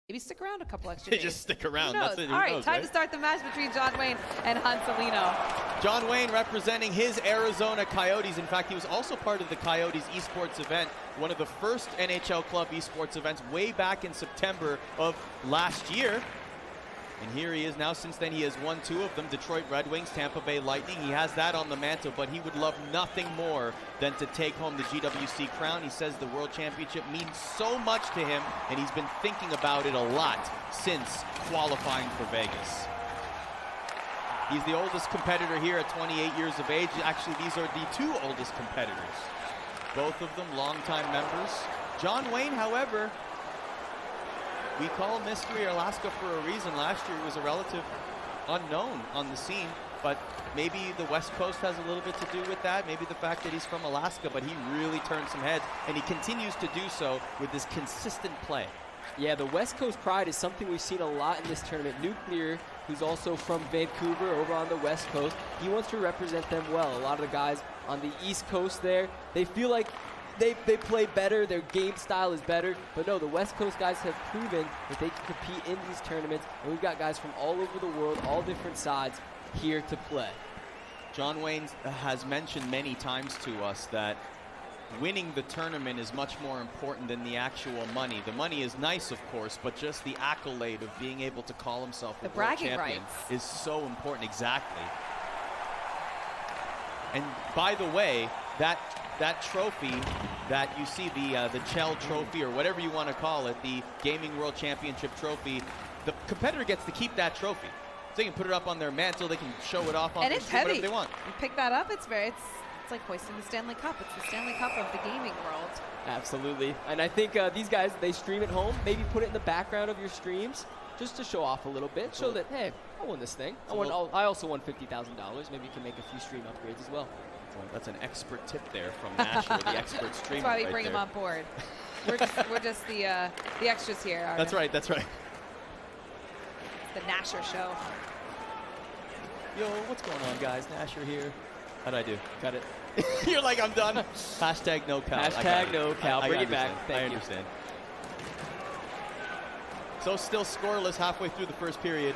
Maybe stick around a couple extra They days. just stick around. Who knows? That's it. All right, knows, time right? to start the match between Johnwaynee and Hansulinho. Johnwaynee representing his Arizona Coyotes. In fact, he was also part of the Coyotes esports event, one of the first NHL club esports events way back in September of last year. And here he is now. Since then, he has won 2 of them, Detroit Red Wings, Tampa Bay Lightning. He has that on the mantle, but he would love nothing more than to take home the GWC crown. He says the World Championship means so much to him, and he's been thinking about it a lot since qualifying for Vegas. He's the oldest competitor here at 28 years of age. Actually, these are the 2 oldest competitors. Both of them longtime members. Johnwaynee, however, we call Mystery Alaska for a reason. Last year he was a relative unknown on the scene, but maybe the West Coast has a little bit to do with that. Maybe the fact that he's from Alaska, but he really turned some heads, and he continues to do so with this consistent play. Yeah, the West Coast pride is something we've seen a lot in this tournament. Nuclear, who's also from Vancouver over on the West Coast, he wants to represent them well. A lot of the guys on the East Coast there, they feel like they play better, their game style is better, but no, the West Coast guys have proven that they can compete in these tournaments, and we've got guys from all over the world, all different sides, here to play. Johnwaynee has mentioned many times to us that winning the tournament is much more important than the actual money. The money is nice, of course, but just the accolade of being able to call himself a world champion is so important. Exactly. And by the way, that trophy that you see, the Chell trophy or whatever you want to call it, the Gaming World Championship trophy, the competitor gets to keep that trophy. So they can put it up on their mantle, they can show it off on and the it's street, heavy. whatever they want. You pick that up, it's like hoisting the Stanley Cup. It's the Stanley Cup of the gaming world. Absolutely. And I think these guys, they stream at home, maybe put it in the background of your streams just to show off a little bit, show that, hey, I won this thing. I also won $50,000. Maybe you can make a few stream upgrades as well. That's an expert tip there from Nasher, the expert streamer. That's why we bring him on board. We're just the extras here. That's right, that's right. It's the Nasher show. Yo, what's going on, guys? Nasher here. How'd I do? Got it. You're like, I'm done. Hashtag no cow. Hashtag no cow. Bring it back. I understand. So still scoreless halfway through the first period.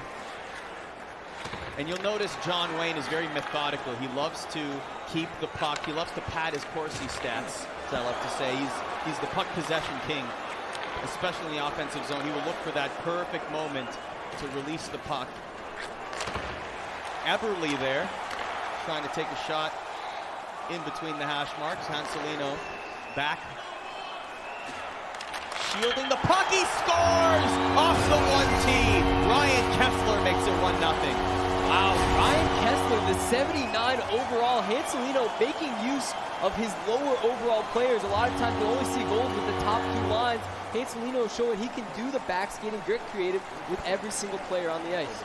And you'll notice Johnwaynee is very methodical. He loves to keep the puck. He loves to pad his Corsi stats, as I love to say. He's the puck possession king, especially in the offensive zone. He will look for that perfect moment to release the puck. Eberle there, trying to take a shot in between the hash marks. Hansulinho back. Shielding the puck, he scores off the 1T. Ryan Kessler makes it 1-0. Wow, Ryan Kessler, the 79 overall. Hansulinho making use of his lower overall players. A lot of times we only see goals with the top 2 lines. Hansulinho showing he can do the backskating, grit creative with every single player on the ice.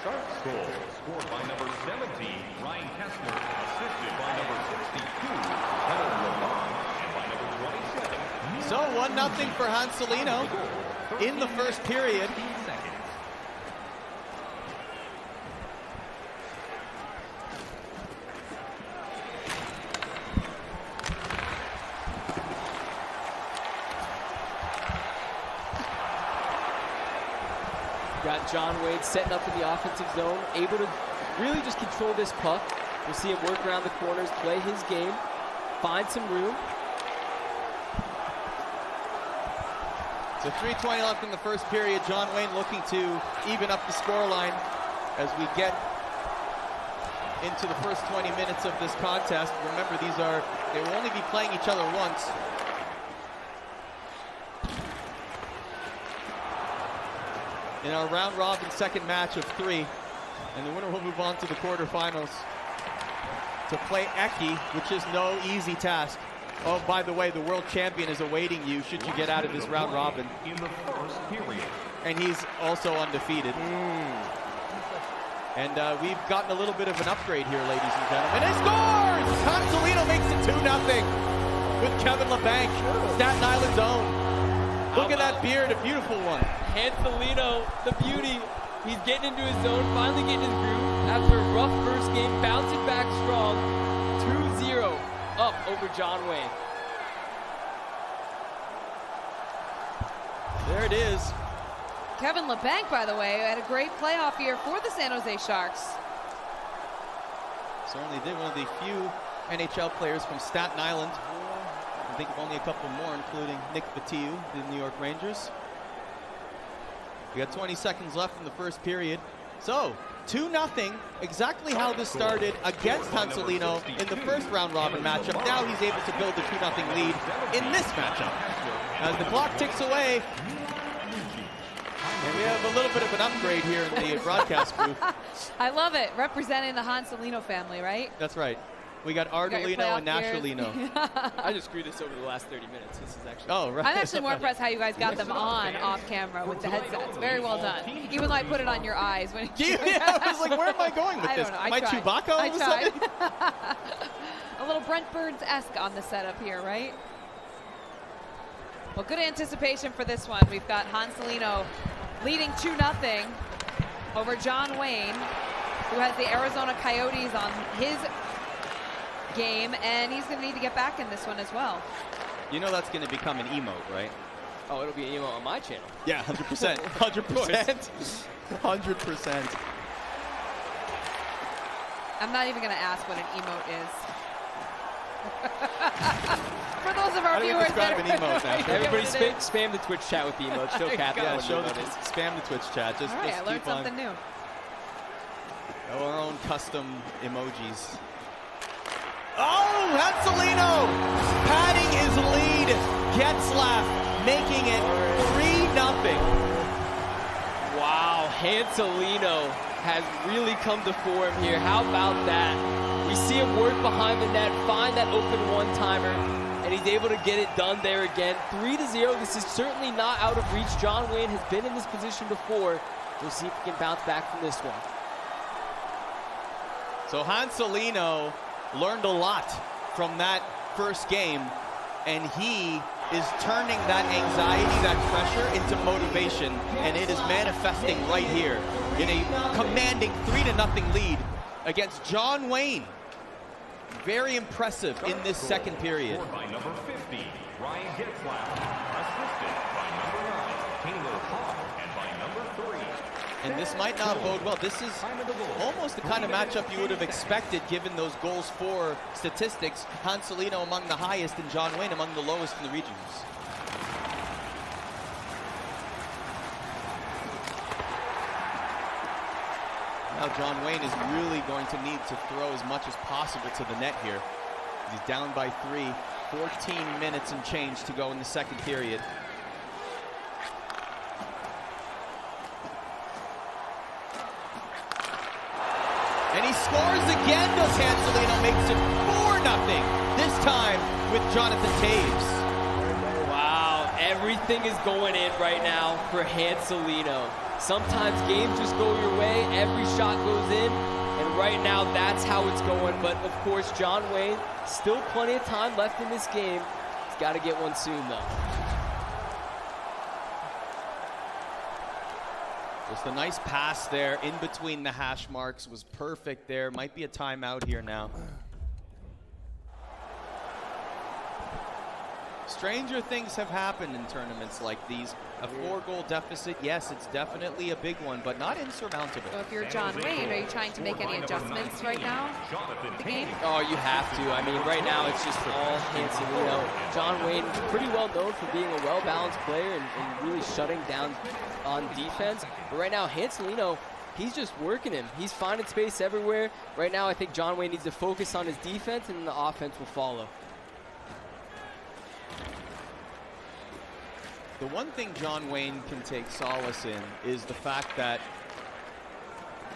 Sharp goal scored by number 17, Ryan Kessler, assisted by number 62, Heather Lamont, and by number 27. So 1-0 for Hansulinho in the first period. Got Johnwaynee setting up in the offensive zone, able to really just control this puck. We'll see him work around the corners, play his game, find some room. So 3:20 left in the first period. Johnwaynee looking to even up the scoreline as we get into the first 20 minutes of this contest. Remember, they will only be playing each other once. In our round-robin second match of 3, and the winner will move on to the quarterfinals to play Eki, which is no easy task. Oh, by the way, the world champion is awaiting you should you get out of this round-robin. In the first period. And he's also undefeated. And we've gotten a little bit of an upgrade here, ladies and gentlemen. And he scores! Hansulinho makes it 2-0 with Kevin LeBanc, Staten Island's own. Look at that beard, a beautiful one. Hansulinho, the beauty. He's getting into his zone, finally getting his groove. After a rough first game, bouncing back strong. 2-0 up over Johnwaynee. There it is. Kevin LeBanc, by the way, had a great playoff year for the San Jose Sharks. Certainly did. One of the few NHL players from Staten Island. I think of only a couple more, including Nick Batiu, the New York Rangers. We got 20 seconds left in the first period. So, 2-0, exactly how this started against Hansulinho in the first round robin matchup. Now he's able to build a 2-0 lead in this matchup. As the clock ticks away, and we have a little bit of an upgrade here in the broadcast booth. I love it, representing the Hansulinho family, right? That's right. We got Ardolino and Naturalino. I just screwed this over the last 30 minutes. This is actually. Oh, right. I'm actually more impressed how you guys got them on off camera with the headsets. Very well done. Even though I put it on your eyes when. Yeah, I was like, where am I going with I this? don't know. Am I Chewbacca all of a sudden? A little Brent Burns-esque on the setup here, right? Well, good anticipation for this one. We've got Hansulinho leading 2-0 over John Wayne, who has the Arizona Coyotes on his game, and he's going to need to get back in this one as well. You know that's going to become an emote, right? Oh, it'll be an emote on my channel. Yeah, 100%. 100%. 100%. I'm not even going to ask what an emote is. For those of our viewers that an emote now. Everybody spam the Twitch chat with the emotes. Show Kathy Yeah, what show the the, emote is. spam the Twitch chat. Just, All right, just I learned keep on. something new. Our own custom emojis. Oh, Hansulinho padding his lead. Getzlaff making it 3-0. Wow, Hansulinho has really come to form here. How about that? We see him work behind the net, find that open one-timer, and he's able to get it done there again. 3-0. This is certainly not out of reach. John Wayne has been in this position before. We'll see if he can bounce back from this one. So Hansulinho learned a lot from that first game, and he is turning that anxiety, that pressure into motivation, and it is manifesting right here in a commanding 3-0 lead against John Wayne. Very impressive in this second period. Scored by number 50, Ryan Getzlaff. Assisted by number 9, Taylor Hall, and by number 3. And this might not bode well. This is almost the kind of matchup you would have expected given those goals for statistics. Hansulinho among the highest and John Wayne among the lowest in the regions. Now John Wayne is really going to need to throw as much as possible to the net here. He's down by 3, 14 minutes and change to go in the second period. And he scores again, does Hansulinho, makes it 4-0, this time with Jonathan Taves. Wow, everything is going in right now for Hansulinho. Sometimes games just go your way, every shot goes in, and right now that's how it's going. But of course, John Wayne, still plenty of time left in this game. He's got to get one soon though. Just a nice pass there in between the hash marks was perfect there. Might be a timeout here now. Stranger things have happened in tournaments like these. A 4-goal deficit, yes, it's definitely a big one, but not insurmountable. So if you're John Wayne, are you trying to make any adjustments right now to the game? Oh, you have to. I mean, right now it's just all Hansulinho. John Wayne, pretty well known for being a well-balanced player and really shutting down on defense. But right now, Hansulinho, he's just working him. He's finding space everywhere. Right now, I think John Wayne needs to focus on his defense, and the offense will follow. The one thing John Wayne can take solace in is the fact that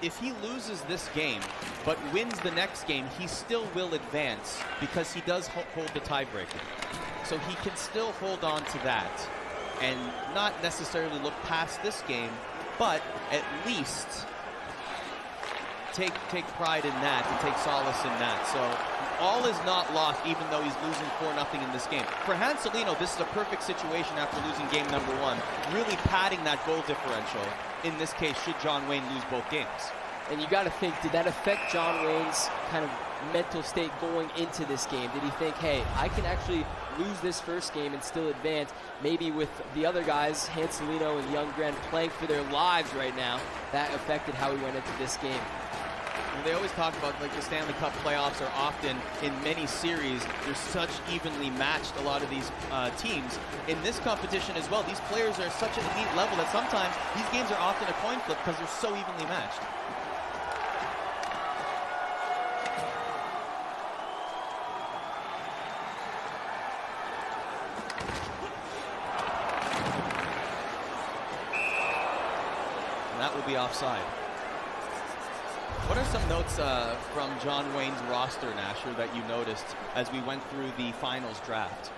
if he loses this game but wins the next game, he still will advance because he does hold the tiebreaker. So he can still hold on to that and not necessarily look past this game, but at least take pride in that and take solace in that. So all is not lost, even though he's losing 4-0 in this game. For Hansulinho, this is a perfect situation after losing game number 1, really padding that goal differential. In this case, should John Wayne lose both games. And you got to think, did that affect John Wayne's kind of mental state going into this game? Did he think, hey, I can actually lose this first game and still advance? Maybe with the other guys, Hansulinho and Ljunggren, playing for their lives right now, that affected how he went into this game. Well, they always talk about, like, the Stanley Cup playoffs are often, in many series, they're such evenly matched, a lot of these teams. In this competition as well, these players are such an elite level that sometimes these games are often a coin flip because they're so evenly matched. And that will be offside. What are some notes from John Wayne's roster, Nasher, that you noticed as we went through the finals draft?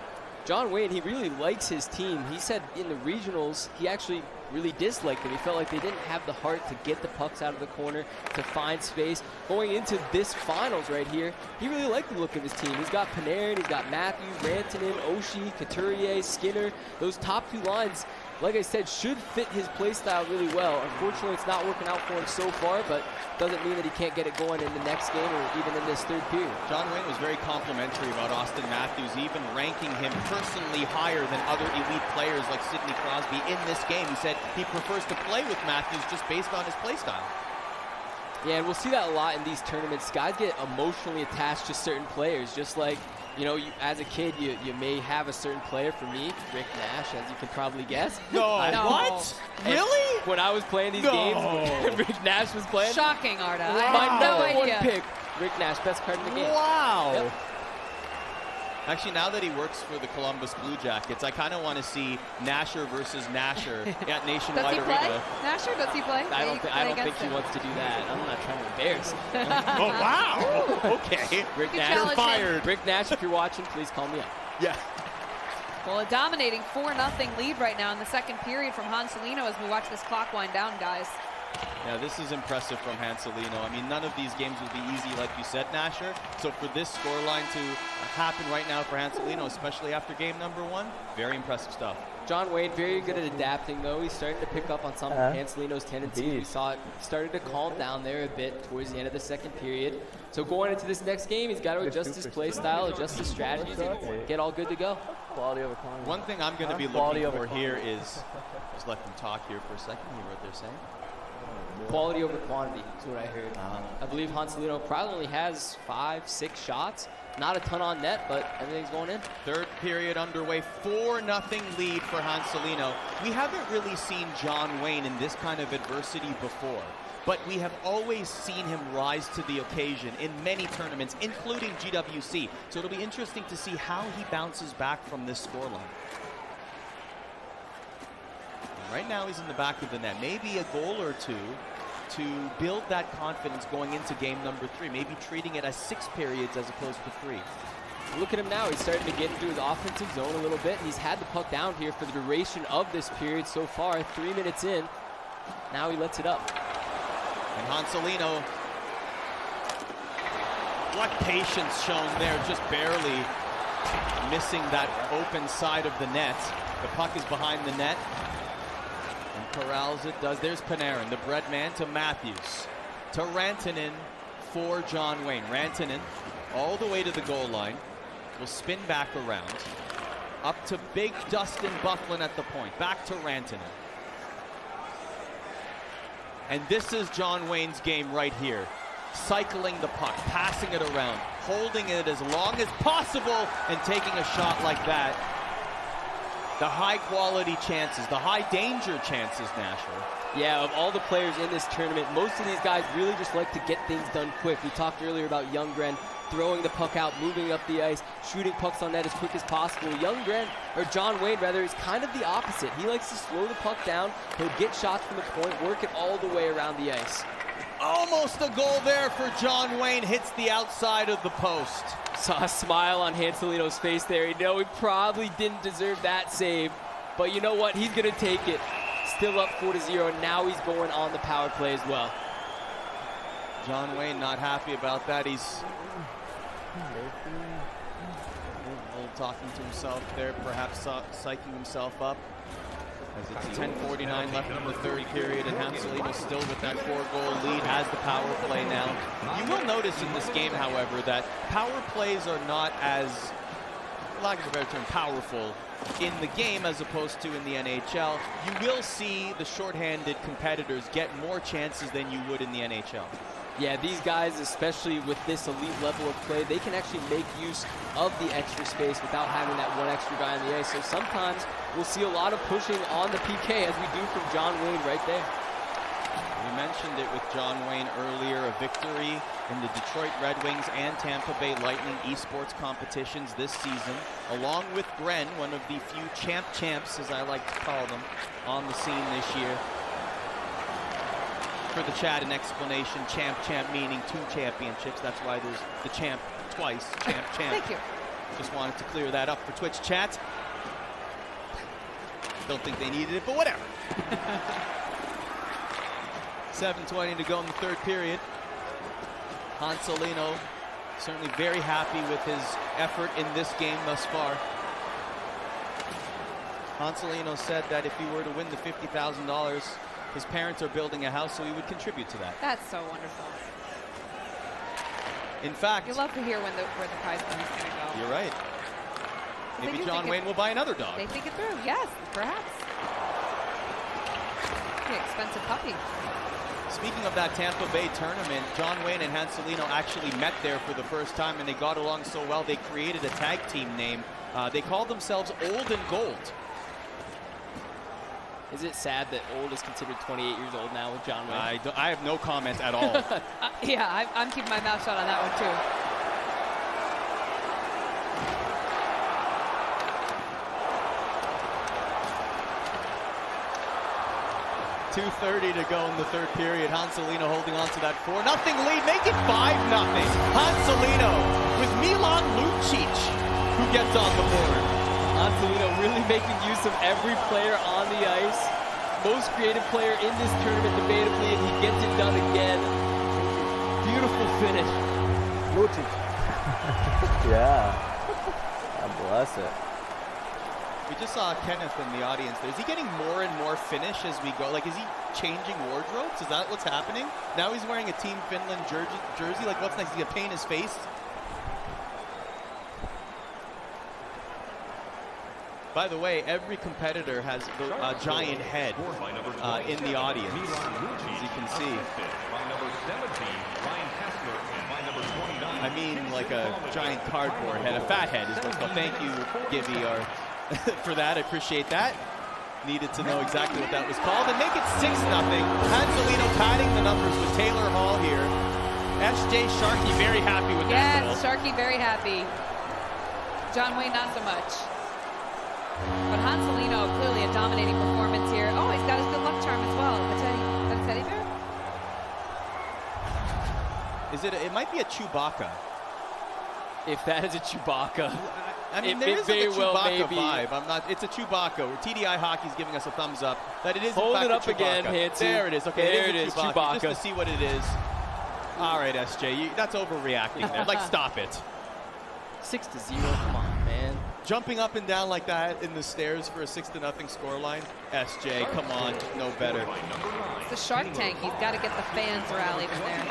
John Wayne, he really likes his team. He said in the regionals, he actually really disliked them. He felt like they didn't have the heart to get the pucks out of the corner, to find space. Going into this finals right here, he really liked the look of his team. He's got Panarin, he's got Matthews, Rantanen, Oshie, Couturier, Skinner. Those top two lines, like I said, should fit his play style really well. Unfortunately, it's not working out for him so far, but doesn't mean that he can't get it going in the next game or even in this third period. John Wayne was very complimentary about Austin Matthews, even ranking him personally higher than other elite players like Sidney Crosby in this game. He said he prefers to play with Matthews just based on his play style. Yeah, and we'll see that a lot in these tournaments. Guys get emotionally attached to certain players, just like, you know, as a kid, you may have a certain player. For me, Rick Nash, as you can probably guess. No, what? Really? When I was playing these games, when Rick Nash was playing. Shocking, Arda. My I had no number one idea. pick, Rick Nash, best card in the game. Wow. Yep. Actually, now that he works for the Columbus Blue Jackets, I kind of want to see Nasher versus Nasher at Nationwide Does he play? Arena. Nasher, does he play? I don't think he wants to do that. I'm not trying to embarrass him. Oh, wow. Okay. Rick You Nash, challenge fired. Rick Nash, if you're watching, please call me up. Yeah. Well, a dominating 4-0 lead right now in the second period from Hansulinho as we watch this clock wind down, guys. Yeah, this is impressive from Hansulinho. I mean, none of these games will be easy, like you said, Nasher. So for this scoreline to happen right now for Hansulinho, especially after game number one, very impressive stuff. John Wayne, very good at adapting, though. He's starting to pick up on some of Hansulinho's tendencies. We saw it started to calm down there a bit towards the end of the second period. So going into this next game, he's got to adjust his play style, adjust his strategies, and get all good to go. Quality over quantity. One thing I'm going to be looking for here is, just let them talk here for a second, hear what they're saying. Quality over quantity is what I heard. I believe Hansulinho probably only has 5-6 shots. Not a ton on net, but everything's going in. Third period underway, 4-0 lead for Hansulinho. We haven't really seen John Wayne in this kind of adversity before, but we have always seen him rise to the occasion in many tournaments, including GWC. So it'll be interesting to see how he bounces back from this scoreline. Right now he's in the back of the net. Maybe a goal or two to build that confidence going into game number 3. Maybe treating it as 6 periods as opposed to 3. Look at him now. He's starting to get into his offensive zone a little bit. He's had the puck down here for the duration of this period so far. 3 minutes in. Now he lets it up. And Hansulinho, what patience shown there, just barely missing that open side of the net. The puck is behind the net. And corrals it, does. There's Panarin, the bread man, to Matthews. To Rantanen for John Wayne. Rantanen all the way to the goal line. Will spin back around. Up to big Dustin Byfuglien at the point. Back to Rantanen. And this is John Wayne's game right here. Cycling the puck, passing it around, holding it as long as possible, and taking a shot like that. The high-quality chances, the high-danger chances, Nasher. Yeah, of all the players in this tournament, most of these guys really just like to get things done quick. We talked earlier about Ljunggren throwing the puck out, moving up the ice, shooting pucks on net as quick as possible. Ljunggren, or John Wayne rather, is kind of the opposite. He likes to slow the puck down. He'll get shots from the point, work it all the way around the ice. Almost a goal there for John Wayne. Hits the outside of the post. Saw a smile on Hansulinho's face there. You know, he probably didn't deserve that save, but you know what? He's going to take it. Still up 4-0, and now he's going on the power play as well. John Wayne not happy about that. He's talking to himself there, perhaps psyching himself up. As it's 10:49 left in the third period, and Hansulinho still with that 4-goal lead, has the power play now. You will notice in this game, however, that power plays are not as, for lack of a better term, powerful in the game as opposed to in the NHL. You will see the shorthanded competitors get more chances than you would in the NHL. Yeah, these guys, especially with this elite level of play, they can actually make use of the extra space without having that one extra guy on the ice. So sometimes we'll see a lot of pushing on the PK, as we do from Johnwaynee right there. We mentioned it with Johnwaynee earlier, a victory in the Detroit Red Wings and Tampa Bay Lightning esports competitions this season, along with Gren, one of the few champs, as I like to call them, on the scene this year. For the chat, an explanation, champ meaning 2 championships. That's why there's the champ twice, champ. Thank you. Just wanted to clear that up for Twitch chat. Don't think they needed it, but whatever. 7:20 to go in the third period. Hansulinho certainly very happy with his effort in this game thus far. Hansulinho said that if he were to win the $50,000, his parents are building a house, so he would contribute to that. That's so wonderful. In fact, You love to hear where the prize money is going to go. you're right. They Maybe do Johnwaynee will buy another dog. They think it through. Yes, perhaps. The expensive puppy. Speaking of that Tampa Bay tournament, Johnwaynee and Hansulinho actually met there for the first time, and they got along so well they created a tag team name. They called themselves Old and Gold. Is it sad that Old is considered 28 years old now with Johnwaynee? I have no comment at all. Yeah, I'm keeping my mouth shut on that one too. .230 to go in the third period. Hansulinho holding on to that 4-0 lead. Make it 5-0. Hansulinho with Milan Lucic, who gets on the board. Hansulinho really making use of every player on the ice. Most creative player in this tournament, debatably, and he gets it done again. Beautiful finish. Lucic. Yeah. God bless it. We just saw Kenneth in the audience there. Is he getting more and more Finnish as we go? Like, is he changing wardrobes? Is that what's happening? Now he's wearing a Team Finland jersey. Like, what's next? Is he gonna paint his face? By the way, every competitor has a giant head in the audience, as you can see. I mean, like a giant cardboard head, a fat head is what's called. Thank you, Gibby, for that. I appreciate that. Needed to know exactly what that was called. And make it 6-0. Hansulinho padding the numbers with Taylor Hall here. SJ Sharkey very happy with that goal. Yes, Sharkey very happy. Johnwaynee not so much. But Hansulinho, clearly a dominating performance here. Oh, he's got his good luck charm as well. Is that a teddy bear? Is it? It might be a Chewbacca. If that is a Chewbacca. I mean, there is like a Chewbacca vibe. I'm not. It's a Chewbacca. TDI Hockey's giving us a thumbs up that it is. Hold in fact it up a again, Chewbacca. Hansu. There it is. Okay, there it is. Chewbacca. Just to see what it is. All right, SJ, that's overreacting there. Like, stop it. 6-0. Come on, man. Jumping up and down like that in the stairs for a 6-0 scoreline. SJ, come on, no better. It's the Shark Tank. He's got to get the fans rallied in there.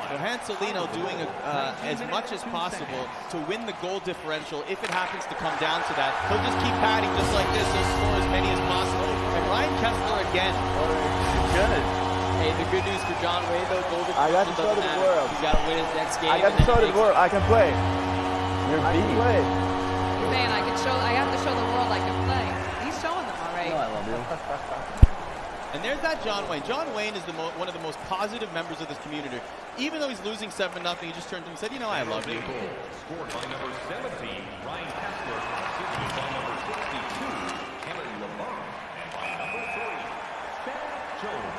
So Hansulinho doing as much as possible to win the goal differential. If it happens to come down to that, he'll just keep padding just like this. He'll score as many as possible. And Ryan Kessler again. Good. Hey, the good news for Johnwaynee, though, goal I got to show the world. He's got to win his next game. I got to show the world. I can play. I can play. He's saying I have to show the world I can play. He's showing them already. I love you. And there's that Johnwaynee. Johnwaynee is one of the most positive members of this community. Even though he's losing 7-0, he just turned to him and said, you know, I love you. Scored by number 17, Ryan Kessler, assisted by number 62, Kevin Lamar, and by number 3, Seth Jones.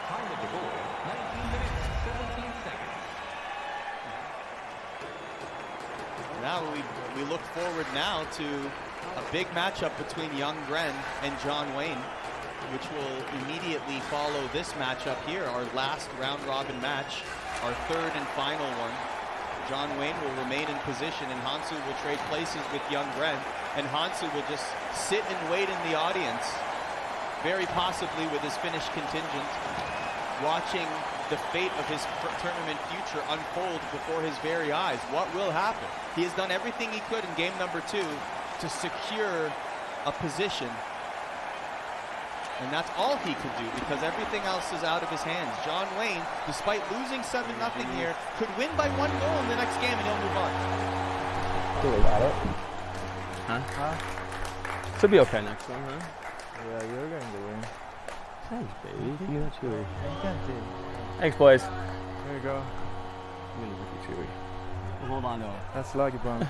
Time of the goal, 19 minutes, 17 seconds. Now we look forward now to a big matchup between young Gren and Johnwaynee, which will immediately follow this matchup here, our last round-robin match, our third and final one. Johnwaynee will remain in position, and Hansu will trade places with young Brent, and Hansu will just sit and wait in the audience, very possibly with his Finnish contingent, watching the fate of his tournament future unfold before his very eyes. What will happen? He has done everything he could in game number 2 to secure a position, and that's all he could do because everything else is out of his hands. Johnwaynee, despite losing 7-0 here, could win by 1 goal in the next game and he'll move on. Still got it. Huh? Should be okay next one, huh? Yeah, you're going to win. Thanks, baby. You know Chewy. I can't see. Thanks, boys. There you go. I'm gonna look at Chewy. Hold on, though. That's lucky, bro.